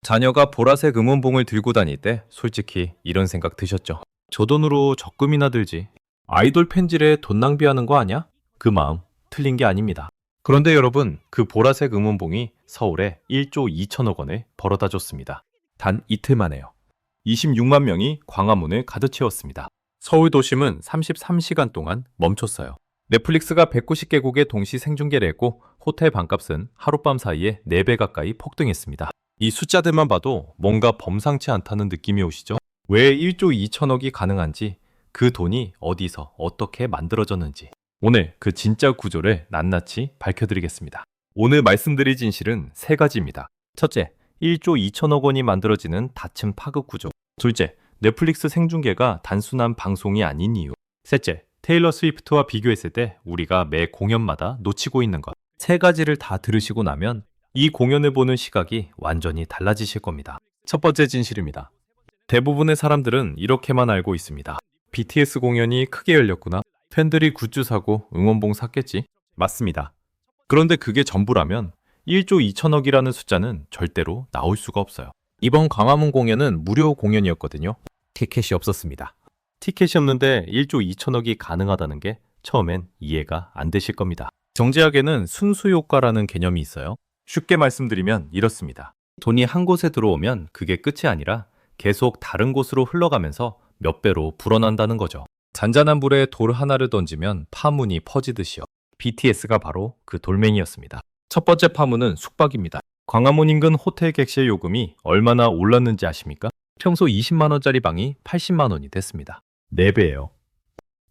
자녀가 보라색 응원봉을 들고 다닐 때 솔직히 이런 생각 드셨죠? 저 돈으로 적금이나 들지. 아이돌 팬질에 돈 낭비하는 거 아니야? 그 마음 틀린 게 아닙니다. 그런데 여러분, 그 보라색 응원봉이 서울에 1조 2천억 원을 벌어다 줬습니다. 단 이틀 만에요. 26만 명이 광화문을 가득 채웠습니다. 서울 도심은 33시간 동안 멈췄어요. 넷플릭스가 190개국에 동시 생중계를 했고 호텔 방값은 하룻밤 사이에 4배 가까이 폭등했습니다. 이 숫자들만 봐도 뭔가 범상치 않다는 느낌이 오시죠? 왜 1조 2천억이 가능한지, 그 돈이 어디서 어떻게 만들어졌는지 오늘 그 진짜 구조를 낱낱이 밝혀드리겠습니다. 오늘 말씀드릴 진실은 3가지입니다. 첫째, 1조 2천억 원이 만들어지는 다층 파급 구조. 둘째, 넷플릭스 생중계가 단순한 방송이 아닌 이유. 셋째, 테일러 스위프트와 비교했을 때 우리가 매 공연마다 놓치고 있는 것. 3가지를 다 들으시고 나면 이 공연을 보는 시각이 완전히 달라지실 겁니다. 첫 번째 진실입니다. 대부분의 사람들은 이렇게만 알고 있습니다. BTS 공연이 크게 열렸구나. 팬들이 굿즈 사고 응원봉 샀겠지. 맞습니다. 그런데 그게 전부라면 1조 2천억이라는 숫자는 절대로 나올 수가 없어요. 이번 광화문 공연은 무료 공연이었거든요. 티켓이 없었습니다. 티켓이 없는데 1조 2천억이 가능하다는 게 처음엔 이해가 안 되실 겁니다. 정제학에는 순수 효과라는 개념이 있어요. 쉽게 말씀드리면 이렇습니다. 돈이 한 곳에 들어오면 그게 끝이 아니라 계속 다른 곳으로 흘러가면서 몇 배로 불어난다는 거죠. 잔잔한 물에 돌 하나를 던지면 파문이 퍼지듯이요. BTS가 바로 그 돌멩이였습니다. 첫 번째 파문은 숙박입니다. 광화문 인근 호텔 객실 요금이 얼마나 올랐는지 아십니까? 평소 20만 원짜리 방이 80만 원이 됐습니다. 4배예요.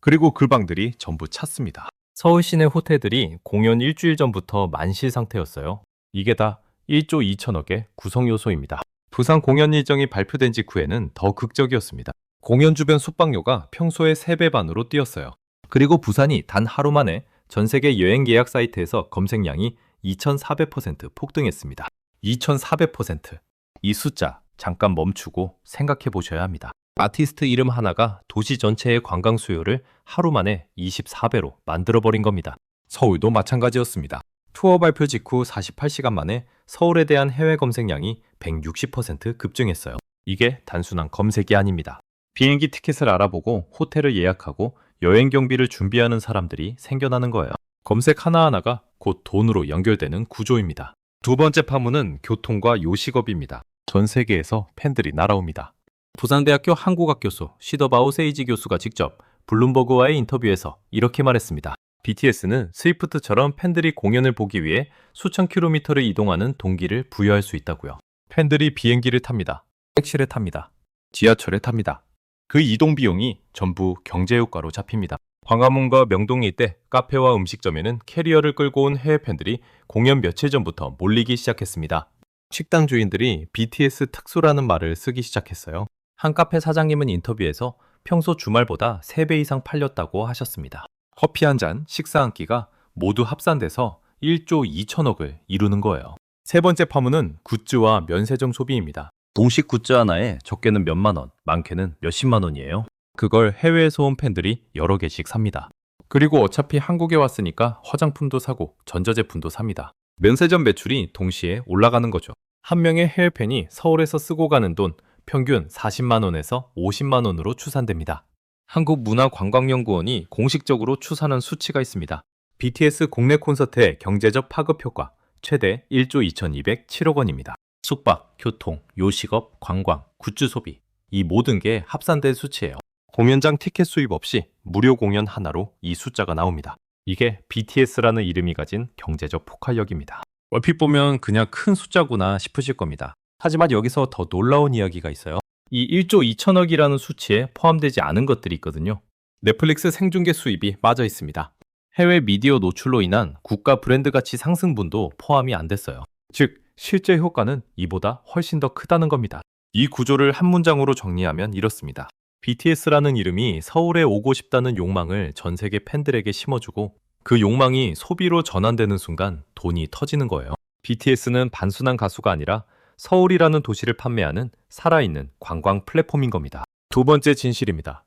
그리고 그 방들이 전부 찼습니다. 서울 시내 호텔들이 공연 일주일 전부터 만실 상태였어요. 이게 다 1조 2천억의 구성 요소입니다. 부산 공연 일정이 발표된 직후에는 더 극적이었습니다. 공연 주변 숙박료가 평소의 3배 반으로 뛰었어요. 그리고 부산이 단 하루 만에 전 세계 여행 예약 사이트에서 검색량이 2400% 폭등했습니다. 2400%. 이 숫자 잠깐 멈추고 생각해 보셔야 합니다. 아티스트 이름 하나가 도시 전체의 관광 수요를 하루 만에 24배로 만들어버린 겁니다. 서울도 마찬가지였습니다. 투어 발표 직후 48시간 만에 서울에 대한 해외 검색량이 160% 급증했어요. 이게 단순한 검색이 아닙니다. 비행기 티켓을 알아보고 호텔을 예약하고 여행 경비를 준비하는 사람들이 생겨나는 거예요. 검색 하나하나가 곧 돈으로 연결되는 구조입니다. 두 번째 파문은 교통과 요식업입니다. 전 세계에서 팬들이 날아옵니다. 부산대학교 한국학교수 시더바오 세이지 교수가 직접 블룸버그와의 인터뷰에서 이렇게 말했습니다. BTS는 스위프트처럼 팬들이 공연을 보기 위해 수천 킬로미터를 이동하는 동기를 부여할 수 있다고요. 팬들이 비행기를 탑니다. 택시를 탑니다. 지하철을 탑니다. 그 이동 비용이 전부 경제효과로 잡힙니다. 광화문과 명동 일대 카페와 음식점에는 캐리어를 끌고 온 해외 팬들이 공연 며칠 전부터 몰리기 시작했습니다. 식당 주인들이 BTS 특수라는 말을 쓰기 시작했어요. 한 카페 사장님은 인터뷰에서 평소 주말보다 3배 이상 팔렸다고 하셨습니다. 커피 한 잔, 식사 한 끼가 모두 합산돼서 1조 2천억을 이루는 거예요. 세 번째 파문은 굿즈와 면세점 소비입니다. 동식 굿즈 하나에 적게는 몇만 원, 많게는 몇십만 원이에요. 그걸 해외에서 온 팬들이 여러 개씩 삽니다. 그리고 어차피 한국에 왔으니까 화장품도 사고 전자제품도 삽니다. 면세점 매출이 동시에 올라가는 거죠. 한 명의 해외 팬이 서울에서 쓰고 가는 돈 평균 40만 원에서 50만 원으로 추산됩니다. 한국문화관광연구원이 공식적으로 추산한 수치가 있습니다. BTS 국내 콘서트의 경제적 파급 효과 최대 1조 2207억 원입니다. 숙박, 교통, 요식업, 관광, 굿즈 소비 이 모든 게 합산된 수치예요. 공연장 티켓 수입 없이 무료 공연 하나로 이 숫자가 나옵니다. 이게 BTS라는 이름이 가진 경제적 폭발력입니다. 얼핏 보면 그냥 큰 숫자구나 싶으실 겁니다. 하지만 여기서 더 놀라운 이야기가 있어요. 이 1조 2천억이라는 수치에 포함되지 않은 것들이 있거든요. 넷플릭스 생중계 수입이 빠져 있습니다. 해외 미디어 노출로 인한 국가 브랜드 가치 상승분도 포함이 안 됐어요. 즉, 실제 효과는 이보다 훨씬 더 크다는 겁니다. 이 구조를 한 문장으로 정리하면 이렇습니다. BTS라는 이름이 서울에 오고 싶다는 욕망을 전 세계 팬들에게 심어주고 그 욕망이 소비로 전환되는 순간 돈이 터지는 거예요. BTS는 단순한 가수가 아니라 서울이라는 도시를 판매하는 살아있는 관광 플랫폼인 겁니다. 두 번째 진실입니다.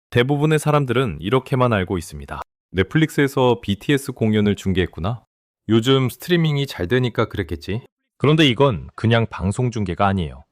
대부분의 사람들은 이렇게만 알고 있습니다. 넷플릭스에서 BTS 공연을 중계했구나. 요즘 스트리밍이 잘 되니까 그랬겠지. 그런데 이건 그냥 방송 중계가 아니에요.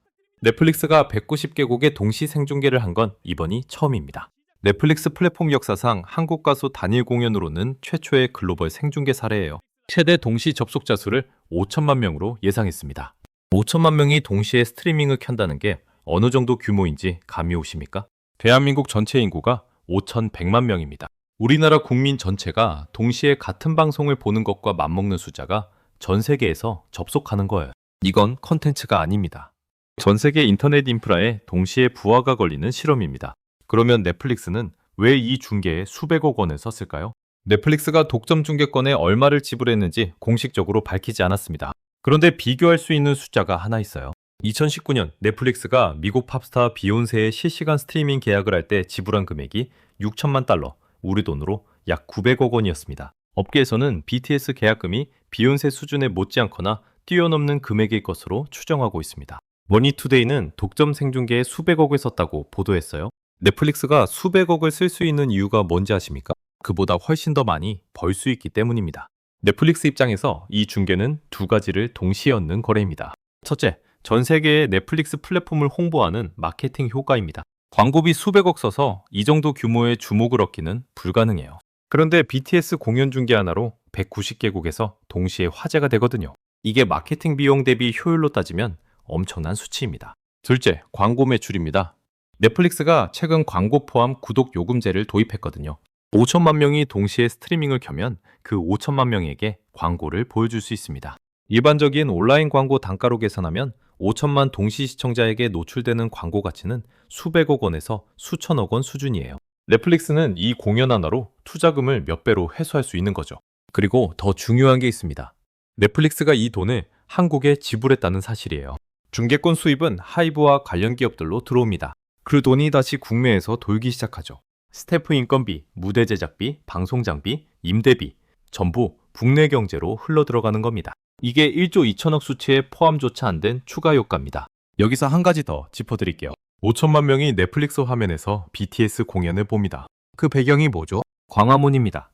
넷플릭스가 190개국의 동시 생중계를 한 건 이번이 처음입니다. 넷플릭스 플랫폼 역사상 한국 가수 단일 공연으로는 최초의 글로벌 생중계 사례예요. 최대 동시 접속자 수를 5천만 명으로 예상했습니다. 5천만 명이 동시에 스트리밍을 켠다는 게 어느 정도 규모인지 감이 오십니까? 대한민국 전체 인구가 5,100만 명입니다. 우리나라 국민 전체가 동시에 같은 방송을 보는 것과 맞먹는 숫자가 전 세계에서 접속하는 거예요. 이건 컨텐츠가 아닙니다. 전 세계 인터넷 인프라에 동시에 부하가 걸리는 실험입니다. 그러면 넷플릭스는 왜 이 중계에 수백억 원을 썼을까요? 넷플릭스가 독점 중계권에 얼마를 지불했는지 공식적으로 밝히지 않았습니다. 그런데 비교할 수 있는 숫자가 하나 있어요. 2019년 넷플릭스가 미국 팝스타 비욘세의 실시간 스트리밍 계약을 할 때 지불한 금액이 6천만 달러, 우리 돈으로 약 900억 원이었습니다. 업계에서는 BTS 계약금이 비욘세 수준에 못지않거나 뛰어넘는 금액일 것으로 추정하고 있습니다. 머니투데이는 독점 생중계에 수백억을 썼다고 보도했어요. 넷플릭스가 수백억을 쓸 수 있는 이유가 뭔지 아십니까? 그보다 훨씬 더 많이 벌 수 있기 때문입니다. 넷플릭스 입장에서 이 중계는 두 가지를 동시에 얻는 거래입니다. 첫째, 전 세계의 넷플릭스 플랫폼을 홍보하는 마케팅 효과입니다. 광고비 수백억 써서 이 정도 규모의 주목을 얻기는 불가능해요. 그런데 BTS 공연 중계 하나로 190개국에서 동시에 화제가 되거든요. 이게 마케팅 비용 대비 효율로 따지면 엄청난 수치입니다. 둘째, 광고 매출입니다. 넷플릭스가 최근 광고 포함 구독 요금제를 도입했거든요. 5천만 명이 동시에 스트리밍을 켜면 그 5천만 명에게 광고를 보여줄 수 있습니다. 일반적인 온라인 광고 단가로 계산하면 5천만 동시 시청자에게 노출되는 광고 가치는 수백억 원에서 수천억 원 수준이에요. 넷플릭스는 이 공연 하나로 투자금을 몇 배로 회수할 수 있는 거죠. 그리고 더 중요한 게 있습니다. 넷플릭스가 이 돈을 한국에 지불했다는 사실이에요. 중계권 수입은 하이브와 관련 기업들로 들어옵니다. 그 돈이 다시 국내에서 돌기 시작하죠. 스태프 인건비, 무대 제작비, 방송 장비, 임대비 전부 국내 경제로 흘러들어가는 겁니다. 이게 1조 2천억 수치에 포함조차 안 된 추가 효과입니다. 여기서 한 가지 더 짚어드릴게요. 5천만 명이 넷플릭스 화면에서 BTS 공연을 봅니다. 그 배경이 뭐죠? 광화문입니다.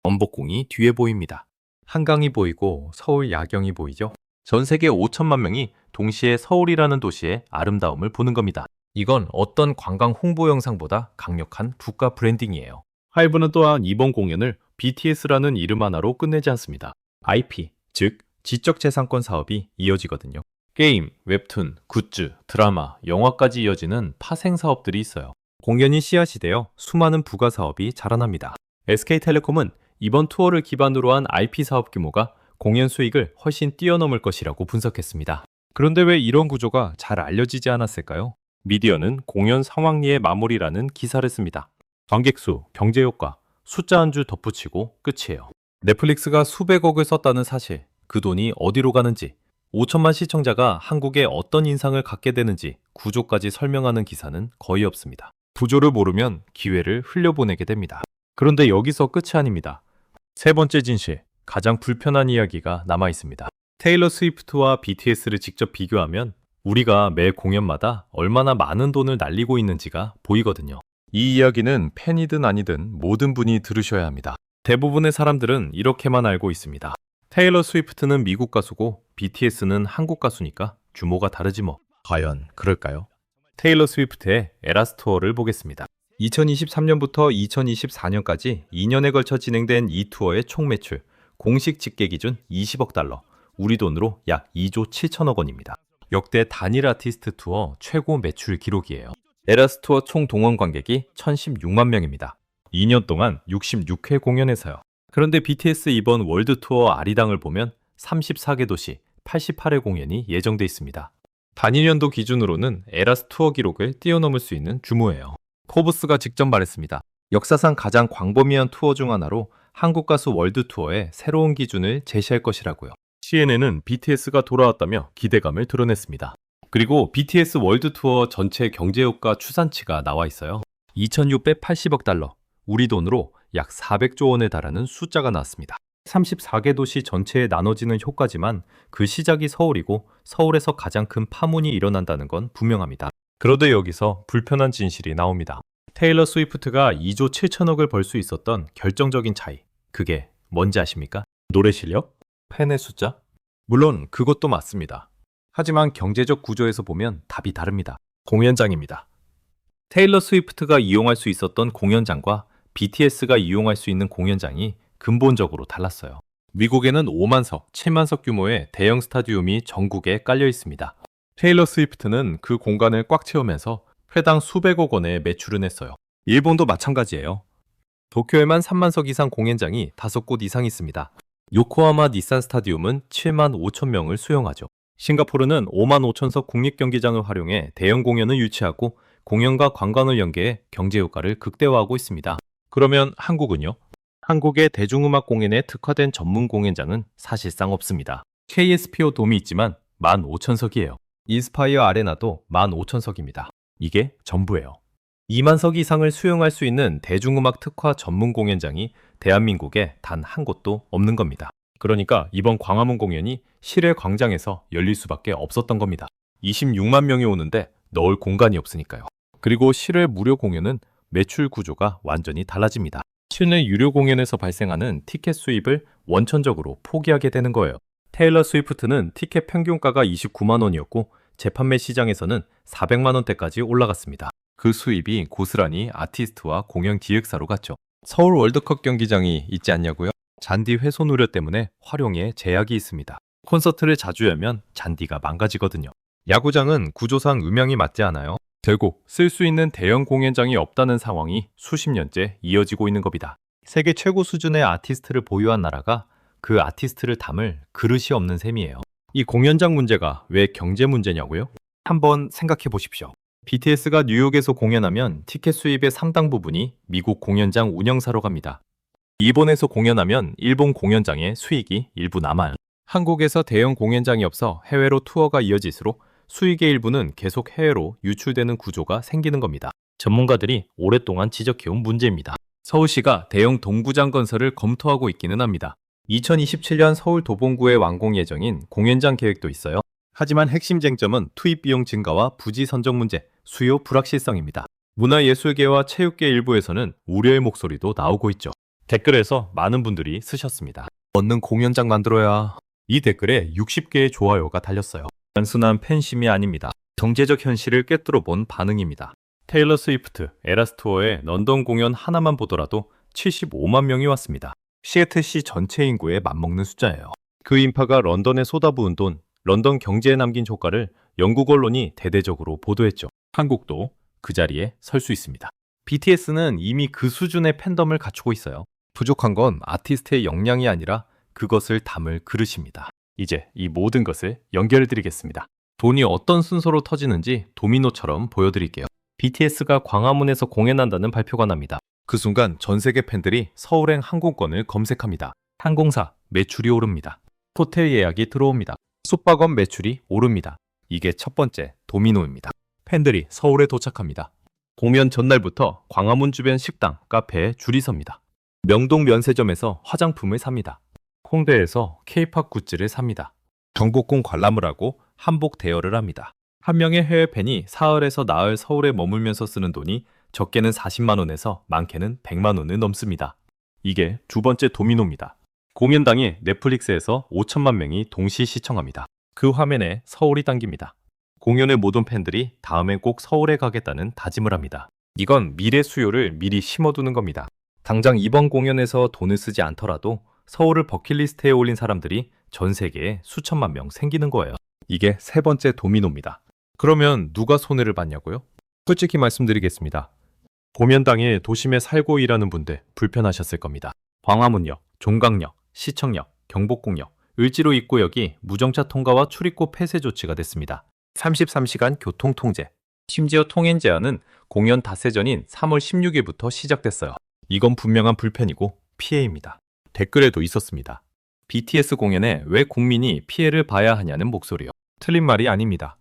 원복궁이 뒤에 보입니다. 한강이 보이고 서울 야경이 보이죠? 전 세계 5천만 명이 동시에 서울이라는 도시의 아름다움을 보는 겁니다. 이건 어떤 관광 홍보 영상보다 강력한 국가 브랜딩이에요. 하이브는 또한 이번 공연을 BTS라는 이름 하나로 끝내지 않습니다. IP, 즉 지적재산권 사업이 이어지거든요. 게임, 웹툰, 굿즈, 드라마, 영화까지 이어지는 파생 사업들이 있어요. 공연이 씨앗이 되어 수많은 부가 사업이 자라납니다. SK텔레콤은 이번 투어를 기반으로 한 IP 사업 규모가 공연 수익을 훨씬 뛰어넘을 것이라고 분석했습니다. 그런데 왜 이런 구조가 잘 알려지지 않았을까요? 미디어는 공연 상황리의 마무리라는 기사를 씁니다. 관객 수, 경제 효과, 숫자 한 줄 덧붙이고 끝이에요. 넷플릭스가 수백억을 썼다는 사실, 그 돈이 어디로 가는지, 5천만 시청자가 한국에 어떤 인상을 갖게 되는지 구조까지 설명하는 기사는 거의 없습니다. 구조를 모르면 기회를 흘려보내게 됩니다. 그런데 여기서 끝이 아닙니다. 세 번째 진실, 가장 불편한 이야기가 남아 있습니다. 테일러 스위프트와 BTS를 직접 비교하면 우리가 매 공연마다 얼마나 많은 돈을 날리고 있는지가 보이거든요. 이 이야기는 팬이든 아니든 모든 분이 들으셔야 합니다. 대부분의 사람들은 이렇게만 알고 있습니다. 테일러 스위프트는 미국 가수고 BTS는 한국 가수니까 규모가 다르지 뭐. 과연 그럴까요? 테일러 스위프트의 에라스 투어를 보겠습니다. 2023년부터 2024년까지 2년에 걸쳐 진행된 이 투어의 총 매출, 공식 집계 기준 20억 달러, 우리 돈으로 약 2조 7천억 원입니다. 역대 단일 아티스트 투어 최고 매출 기록이에요. 에라스 투어 총 동원 관객이 1016만 명입니다. 2년 동안 66회 공연에서요. 그런데 BTS 이번 월드 투어 아리당을 보면 34개 도시 88회 공연이 예정돼 있습니다. 단일 연도 기준으로는 에라스 투어 기록을 뛰어넘을 수 있는 규모예요. 포브스가 직접 말했습니다. 역사상 가장 광범위한 투어 중 하나로 한국 가수 월드 투어의 새로운 기준을 제시할 것이라고요. CNN은 BTS가 돌아왔다며 기대감을 드러냈습니다. 그리고 BTS 월드 투어 전체 경제효과 추산치가 나와 있어요. 2,680억 달러, 우리 돈으로 약 400조 원에 달하는 숫자가 나왔습니다. 34개 도시 전체에 나눠지는 효과지만 그 시작이 서울이고 서울에서 가장 큰 파문이 일어난다는 건 분명합니다. 그런데 여기서 불편한 진실이 나옵니다. 테일러 스위프트가 2조 7천억을 벌 수 있었던 결정적인 차이, 그게 뭔지 아십니까? 노래 실력? 팬의 숫자? 물론 그것도 맞습니다. 하지만 경제적 구조에서 보면 답이 다릅니다. 공연장입니다. 테일러 스위프트가 이용할 수 있었던 공연장과 BTS가 이용할 수 있는 공연장이 근본적으로 달랐어요. 미국에는 5만석, 7만석 규모의 대형 스타디움이 전국에 깔려 있습니다. 테일러 스위프트는 그 공간을 꽉 채우면서 회당 수백억 원의 매출을 냈어요. 일본도 마찬가지예요. 도쿄에만 3만석 이상 공연장이 5곳 이상 있습니다. 요코하마 닛산 스타디움은 7만 5천 명을 수용하죠. 싱가포르는 5만 5천석 국립경기장을 활용해 대형 공연을 유치하고 공연과 관광을 연계해 경제 효과를 극대화하고 있습니다. 그러면 한국은요? 한국의 대중음악 공연에 특화된 전문 공연장은 사실상 없습니다. KSPO 돔이 있지만 15,000석이에요. 인스파이어 아레나도 15,000석입니다. 이게 전부예요. 2만석 이상을 수용할 수 있는 대중음악 특화 전문 공연장이 대한민국에 단 한 곳도 없는 겁니다. 그러니까 이번 광화문 공연이 시내 광장에서 열릴 수밖에 없었던 겁니다. 26만 명이 오는데 넣을 공간이 없으니까요. 그리고 실외 무료 공연은 매출 구조가 완전히 달라집니다. 실내 유료 공연에서 발생하는 티켓 수입을 원천적으로 포기하게 되는 거예요. 테일러 스위프트는 티켓 평균가가 29만 원이었고 재판매 시장에서는 400만 원대까지 올라갔습니다. 그 수입이 고스란히 아티스트와 공연 기획사로 갔죠. 서울 월드컵 경기장이 있지 않냐고요? 잔디 훼손 우려 때문에 활용에 제약이 있습니다. 콘서트를 자주 열면 잔디가 망가지거든요. 야구장은 구조상 음향이 맞지 않아요. 결국 쓸 수 있는 대형 공연장이 없다는 상황이 수십 년째 이어지고 있는 겁니다. 세계 최고 수준의 아티스트를 보유한 나라가 그 아티스트를 담을 그릇이 없는 셈이에요. 이 공연장 문제가 왜 경제 문제냐고요? 한번 생각해 보십시오. BTS가 뉴욕에서 공연하면 티켓 수입의 상당 부분이 미국 공연장 운영사로 갑니다. 일본에서 공연하면 일본 공연장의 수익이 일부 남아요. 한국에서 대형 공연장이 없어 해외로 투어가 이어질수록 수익의 일부는 계속 해외로 유출되는 구조가 생기는 겁니다. 전문가들이 오랫동안 지적해온 문제입니다. 서울시가 대형 동구장 건설을 검토하고 있기는 합니다. 2027년 서울 도봉구에 완공 예정인 공연장 계획도 있어요. 하지만 핵심 쟁점은 투입 비용 증가와 부지 선정 문제, 수요 불확실성입니다. 문화예술계와 체육계 일부에서는 우려의 목소리도 나오고 있죠. 댓글에서 많은 분들이 쓰셨습니다. 얻는 공연장 만들어야. 이 댓글에 60개의 좋아요가 달렸어요. 단순한 팬심이 아닙니다. 경제적 현실을 꿰뚫어 본 반응입니다. 테일러 스위프트 에라스 투어의 런던 공연 하나만 보더라도 75만 명이 왔습니다. 시애틀시 전체 인구에 맞먹는 숫자예요. 그 인파가 런던에 쏟아부은 돈, 런던 경제에 남긴 효과를 영국 언론이 대대적으로 보도했죠. 한국도 그 자리에 설 수 있습니다. BTS는 이미 그 수준의 팬덤을 갖추고 있어요. 부족한 건 아티스트의 역량이 아니라 그것을 담을 그릇입니다. 이제 이 모든 것을 연결해드리겠습니다. 돈이 어떤 순서로 터지는지 도미노처럼 보여드릴게요. BTS가 광화문에서 공연한다는 발표가 납니다. 그 순간 전 세계 팬들이 서울행 항공권을 검색합니다. 항공사 매출이 오릅니다. 호텔 예약이 들어옵니다. 숙박업 매출이 오릅니다. 이게 첫 번째 도미노입니다. 팬들이 서울에 도착합니다. 공연 전날부터 광화문 주변 식당, 카페에 줄이 섭니다. 명동 면세점에서 화장품을 삽니다. 홍대에서 K-팝 굿즈를 삽니다. 경복궁 관람을 하고 한복 대여를 합니다. 한 명의 해외 팬이 사흘에서 나흘 서울에 머물면서 쓰는 돈이 적게는 40만 원에서 많게는 100만 원을 넘습니다. 이게 두 번째 도미노입니다. 공연당에 넷플릭스에서 5천만 명이 동시 시청합니다. 그 화면에 서울이 담깁니다. 공연의 모든 팬들이 다음엔 꼭 서울에 가겠다는 다짐을 합니다. 이건 미래 수요를 미리 심어두는 겁니다. 당장 이번 공연에서 돈을 쓰지 않더라도 서울을 버킷리스트에 올린 사람들이 전 세계에 수천만 명 생기는 거예요. 이게 세 번째 도미노입니다. 그러면 누가 손해를 봤냐고요? 솔직히 말씀드리겠습니다. 공연당에 도심에 살고 일하는 분들 불편하셨을 겁니다. 광화문역, 종강역, 시청역, 경복궁역, 을지로 입구역이 무정차 통과와 출입구 폐쇄 조치가 됐습니다. 33시간 교통 통제. 심지어 통행 제한은 공연 닷새 전인 3월 16일부터 시작됐어요. 이건 분명한 불편이고 피해입니다. 댓글에도 있었습니다. BTS 공연에 왜 국민이 피해를 봐야 하냐는 목소리요. 틀린 말이 아닙니다.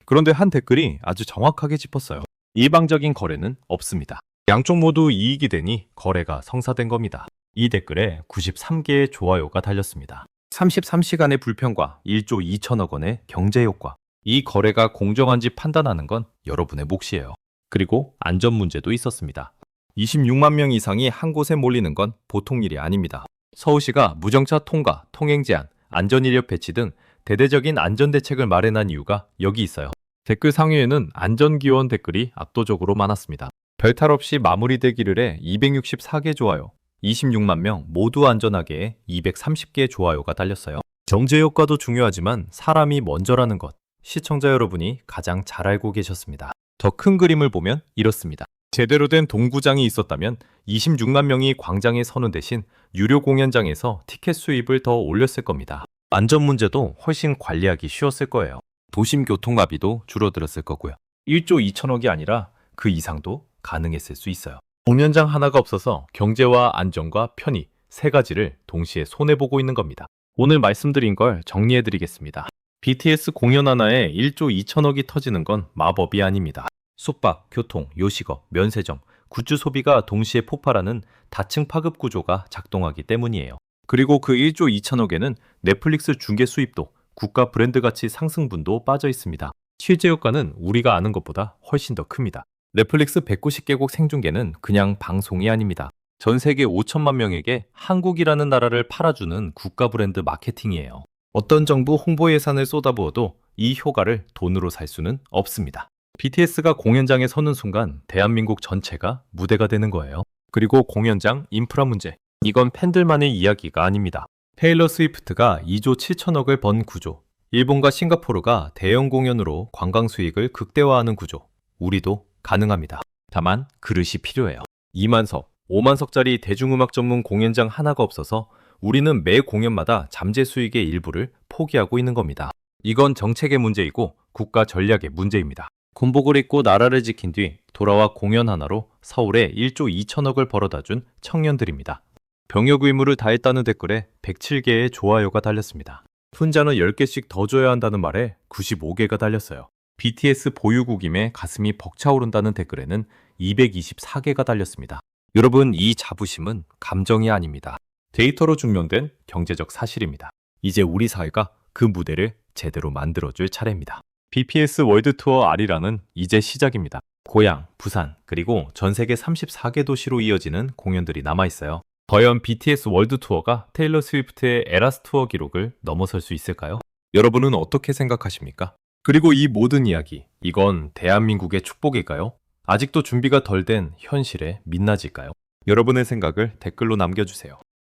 그런데 한 댓글이 아주 정확하게 짚었어요. 일방적인 거래는 없습니다. 양쪽 모두 이익이 되니 거래가 성사된 겁니다. 이 댓글에 93개의 좋아요가 달렸습니다. 33시간의 불편과 1조 2천억 원의 경제 효과. 이 거래가 공정한지 판단하는 건 여러분의 몫이에요. 그리고 안전 문제도 있었습니다. 26만 명 이상이 한 곳에 몰리는 건 보통 일이 아닙니다. 서울시가 무정차 통과, 통행 제한, 안전인력 배치 등 대대적인 안전대책을 마련한 이유가 여기 있어요. 댓글 상위에는 안전기원 댓글이 압도적으로 많았습니다. 별탈 없이 마무리되기를 해 264개 좋아요, 26만 명 모두 안전하게 230개 좋아요가 달렸어요. 경제 효과도 중요하지만 사람이 먼저라는 것, 시청자 여러분이 가장 잘 알고 계셨습니다. 더 큰 그림을 보면 이렇습니다. 제대로 된 동구장이 있었다면 26만 명이 광장에 서는 대신 유료 공연장에서 티켓 수입을 더 올렸을 겁니다. 안전 문제도 훨씬 관리하기 쉬웠을 거예요. 도심 교통가비도 줄어들었을 거고요. 1조 2천억이 아니라 그 이상도 가능했을 수 있어요. 공연장 하나가 없어서 경제와 안전과 편의 세 가지를 동시에 손해보고 있는 겁니다. 오늘 말씀드린 걸 정리해드리겠습니다. BTS 공연 하나에 1조 2천억이 터지는 건 마법이 아닙니다. 숙박, 교통, 요식업, 면세점, 굿즈 소비가 동시에 폭발하는 다층 파급 구조가 작동하기 때문이에요. 그리고 그 1조 2천억에는 넷플릭스 중계 수입도, 국가 브랜드 가치 상승분도 빠져 있습니다. 실제 효과는 우리가 아는 것보다 훨씬 더 큽니다. 넷플릭스 190개국 생중계는 그냥 방송이 아닙니다. 전 세계 5천만 명에게 한국이라는 나라를 팔아주는 국가 브랜드 마케팅이에요. 어떤 정부 홍보 예산을 쏟아부어도 이 효과를 돈으로 살 수는 없습니다. BTS가 공연장에 서는 순간 대한민국 전체가 무대가 되는 거예요. 그리고 공연장 인프라 문제. 이건 팬들만의 이야기가 아닙니다. 테일러 스위프트가 2조 7천억을 번 구조. 일본과 싱가포르가 대형 공연으로 관광 수익을 극대화하는 구조. 우리도 가능합니다. 다만 그릇이 필요해요. 2만석, 5만석짜리 대중음악 전문 공연장 하나가 없어서 우리는 매 공연마다 잠재 수익의 일부를 포기하고 있는 겁니다. 이건 정책의 문제이고 국가 전략의 문제입니다. 군복을 입고 나라를 지킨 뒤 돌아와 공연 하나로 서울에 1조 2천억을 벌어다 준 청년들입니다. 병역 의무를 다했다는 댓글에 107개의 좋아요가 달렸습니다. 훈자는 10개씩 더 줘야 한다는 말에 95개가 달렸어요. BTS 보유국임에 가슴이 벅차오른다는 댓글에는 224개가 달렸습니다. 여러분, 이 자부심은 감정이 아닙니다. 데이터로 증명된 경제적 사실입니다. 이제 우리 사회가 그 무대를 제대로 만들어줄 차례입니다. BTS 월드 투어 아리랑은 이제 시작입니다. 고향, 부산, 그리고 전 세계 34개 도시로 이어지는 공연들이 남아있어요. 과연 BTS 월드 투어가 테일러 스위프트의 에라스 투어 기록을 넘어설 수 있을까요? 여러분은 어떻게 생각하십니까? 그리고 이 모든 이야기, 이건 대한민국의 축복일까요? 아직도 준비가 덜 된 현실의 민낯일까요? 여러분의 생각을 댓글로 남겨주세요.